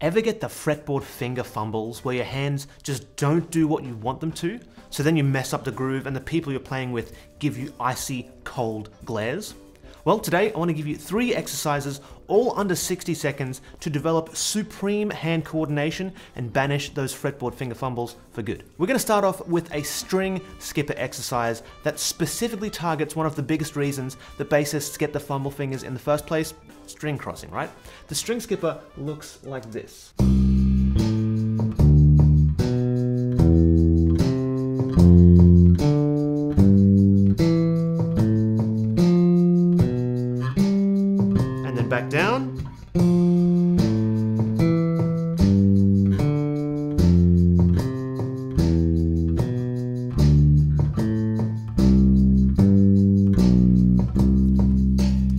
Ever get the fretboard finger fumbles where your hands just don't do what you want them to? So then you mess up the groove and the people you're playing with give you icy cold glares? Well, today I want to give you 3 exercises, all under 60 seconds, to develop supreme hand coordination and banish those fretboard finger fumbles for good. We're going to start off with a string skipper exercise that specifically targets one of the biggest reasons that bassists get the fumble fingers in the first place: string crossing, right? The string skipper looks like this. Back down.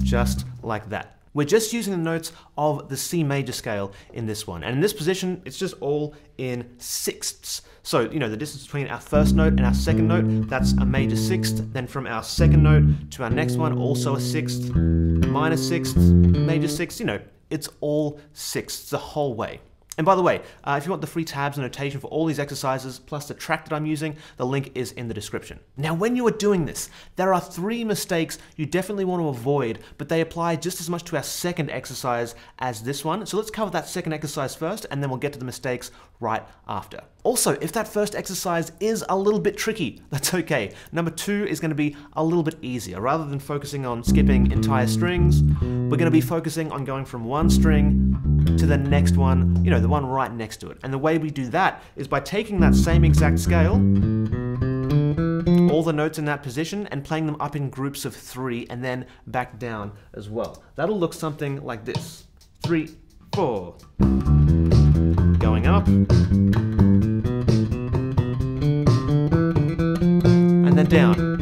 Just like that. We're just using the notes of the C major scale in this one. And in this position, it's just all in sixths. So, you know, the distance between our first note and our second note, that's a major sixth. Then from our second note to our next one, also a sixth, minor sixth, major sixth, you know, it's all sixths the whole way. And by the way, if you want the free tabs and notation for all these exercises, plus the track that I'm using, the link is in the description. Now, when you are doing this, there are 3 mistakes you definitely want to avoid, but they apply just as much to our second exercise as this one. So let's cover that second exercise first, and then we'll get to the mistakes right after. Also, if that first exercise is a little bit tricky, that's okay. Number 2 is going to be a little bit easier. Rather than focusing on skipping entire strings, we're going to be focusing on going from one string to the next one, you know, the one right next to it. And the way we do that is by taking that same exact scale, all the notes in that position, and playing them up in groups of 3 and then back down as well. That'll look something like this. 3, 4. Going up. And then down.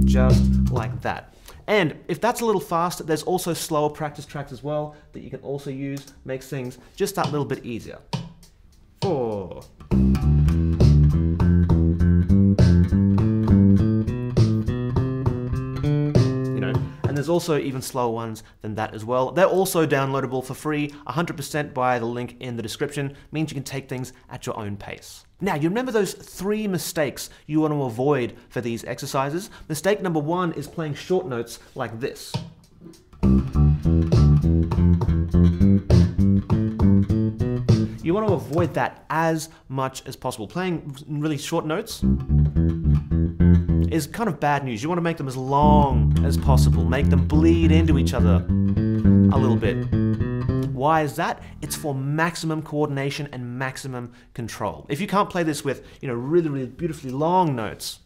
Just like that. And if that's a little fast, there's also slower practice tracks as well that you can also use. Makes things just that little bit easier. 4. There's also even slower ones than that as well. They're also downloadable for free, 100% by the link in the description. Means you can take things at your own pace. Now, you remember those 3 mistakes you want to avoid for these exercises? Mistake number 1 is playing short notes like this. You want to avoid that as much as possible. Playing really short notes is kind of bad news. You want to make them as long as possible. Make them bleed into each other a little bit. Why is that? It's for maximum coordination and maximum control. If you can't play this with, you know, really, really beautifully long notes,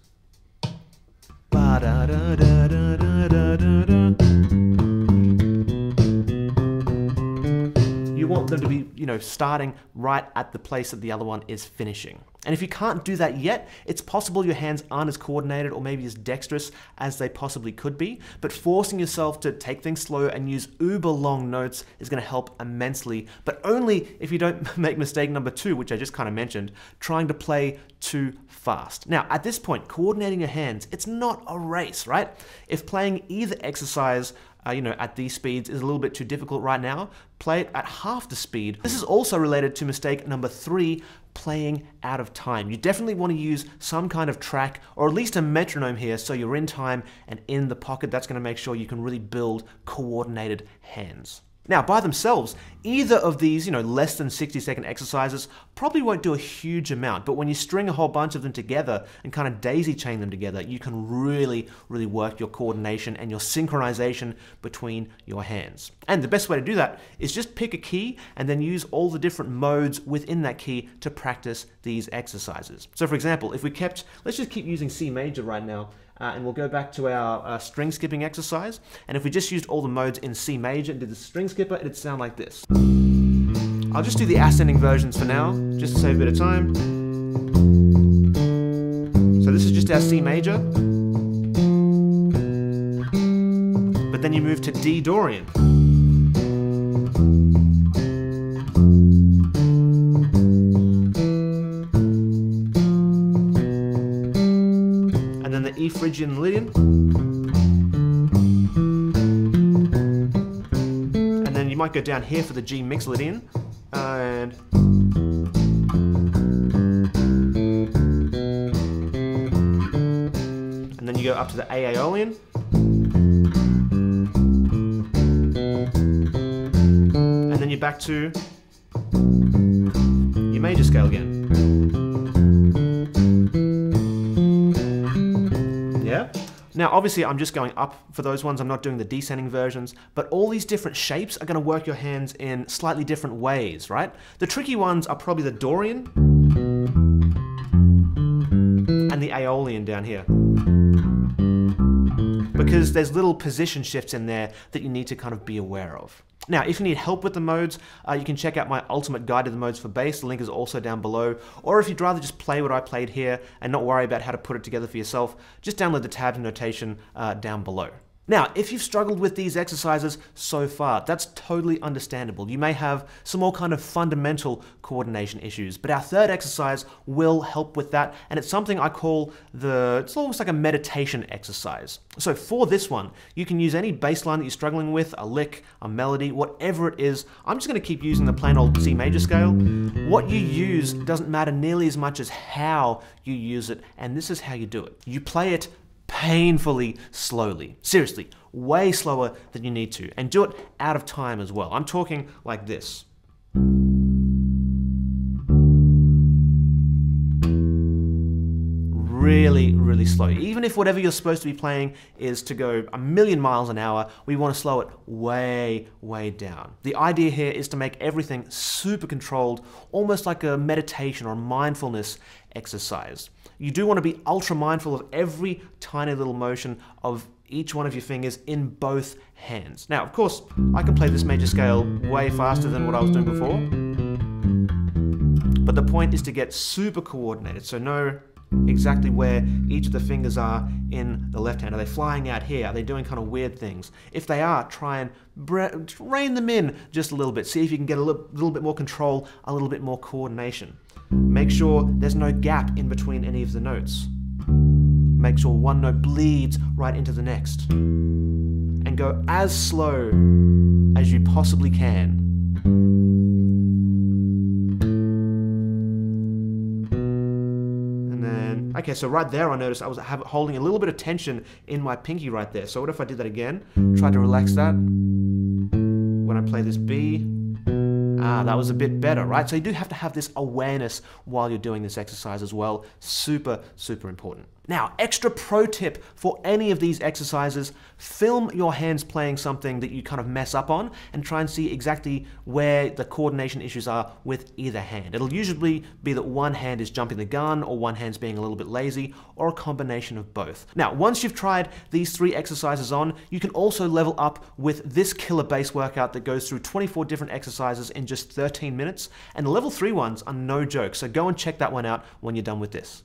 you want them to be, you know, starting right at the place that the other one is finishing. And if you can't do that yet, it's possible your hands aren't as coordinated or maybe as dexterous as they possibly could be, but forcing yourself to take things slow and use uber long notes is going to help immensely, but only if you don't make mistake number 2, which I just kind of mentioned, trying to play too fast. Now, at this point, coordinating your hands, it's not a race, right? If playing either exercise you know, at these speeds is a little bit too difficult right now, play it at half the speed. This is also related to mistake number 3, playing out of time. You definitely want to use some kind of track or at least a metronome here so you're in time and in the pocket. That's going to make sure you can really build coordinated hands. Now, by themselves, either of these, you know, less than 60-second exercises probably won't do a huge amount, but when you string a whole bunch of them together and kind of daisy chain them together, you can really, really work your coordination and your synchronization between your hands. And the best way to do that is just pick a key and then use all the different modes within that key to practice these exercises. So for example, if we kept, let's just keep using C major right now, and we'll go back to our string skipping exercise. And if we just used all the modes in C major and did the string skipper, it'd sound like this. I'll just do the ascending versions for now, just to save a bit of time. So this is just our C major. But then you move to D Dorian. E Phrygian Lydian, might go down here for the G Mixolydian, and then you go up to the A Aeolian, and then you're back to your major scale again. Yeah? Now, obviously, I'm just going up for those ones. I'm not doing the descending versions, but all these different shapes are going to work your hands in slightly different ways, right? The tricky ones are probably the Dorian and the Aeolian down here, because there's little position shifts in there that you need to kind of be aware of. Now, if you need help with the modes, you can check out my ultimate guide to the modes for bass. The link is also down below. Or if you'd rather just play what I played here and not worry about how to put it together for yourself, just download the tabs and notation down below. Now, if you've struggled with these exercises so far, that's totally understandable. You may have some more kind of fundamental coordination issues, but our third exercise will help with that, and it's something I call it's almost like a meditation exercise. So for this one, you can use any bass line that you're struggling with, a lick, a melody, whatever it is. I'm just going to keep using the plain old C major scale. What you use doesn't matter nearly as much as how you use it, and this is how you do it. You play it painfully slowly. Seriously, way slower than you need to. And do it out of time as well. I'm talking like this. Really, really slow. Even if whatever you're supposed to be playing is to go 1,000,000 miles an hour, we want to slow it way, way down. The idea here is to make everything super controlled, almost like a meditation or mindfulness exercise. You do want to be ultra mindful of every tiny little motion of each one of your fingers in both hands. Now, of course, I can play this major scale way faster than what I was doing before, but the point is to get super coordinated, so know exactly where each of the fingers are in the left hand. Are they flying out here? Are they doing kind of weird things? If they are, try and rein them in just a little bit. See if you can get a little bit more control, a little bit more coordination. Make sure there's no gap in between any of the notes. Make sure one note bleeds right into the next. And go as slow as you possibly can. And then, okay, so right there I noticed I was holding a little bit of tension in my pinky right there. So what if I did that again? Try to relax that. When I play this B, that was a bit better, right? So you do have to have this awareness while you're doing this exercise as well. Super, super important. Now, extra pro tip for any of these exercises, film your hands playing something that you kind of mess up on and try and see exactly where the coordination issues are with either hand. It'll usually be that one hand is jumping the gun or one hand's being a little bit lazy or a combination of both. Now, once you've tried these 3 exercises on, you can also level up with this killer bass workout that goes through 24 different exercises in just 13 minutes, and the level 3 ones are no joke, so go and check that one out when you're done with this.